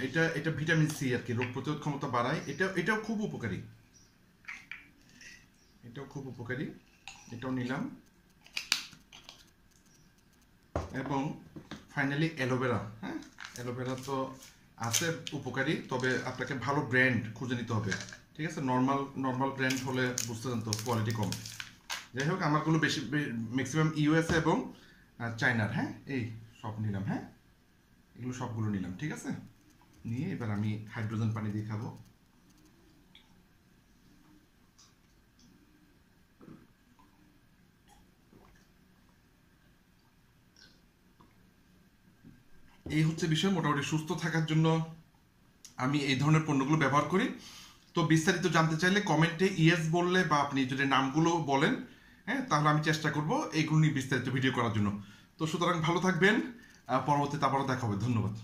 এটা এটা vitamin C আর কি, রোগ প্রতিরোধ ক্ষমতা বাড়ায়। এটাও খুব উপকারী, এটাও নিলাম। এবং ফাইনালি অ্যালোভেরা। হ্যাঁ, অ্যালোভেরা তো আছে উপকারী, তবে আপনাকে ভালো ব্র্যান্ড খুঁজে নিতে হবে, ঠিক আছে? নর্মাল ব্র্যান্ড হলে বুঝতে তো কোয়ালিটি কম। যাই হোক, আমারগুলো বেশি ম্যাক্সিমাম ইউএসএ এবং চায়নার। হ্যাঁ, এই সব নিলাম। হ্যাঁ, এগুলো সবগুলো নিলাম, ঠিক আছে? নিয়ে এবার আমি হাইড্রোজেন পানি দিয়ে খাবো। এই হচ্ছে বিষয়। মোটামুটি সুস্থ থাকার জন্য আমি এই ধরনের পণ্যগুলো ব্যবহার করি। তো বিস্তারিত জানতে চাইলে কমেন্টে ইয়েস বললে বা আপনি যদি নামগুলো বলেন, হ্যাঁ, তাহলে আমি চেষ্টা করব এইগুলো নিয়ে বিস্তারিত ভিডিও করার জন্য। তো সুতরাং ভালো থাকবেন, পরবর্তীতে আবারও দেখা হবে। ধন্যবাদ।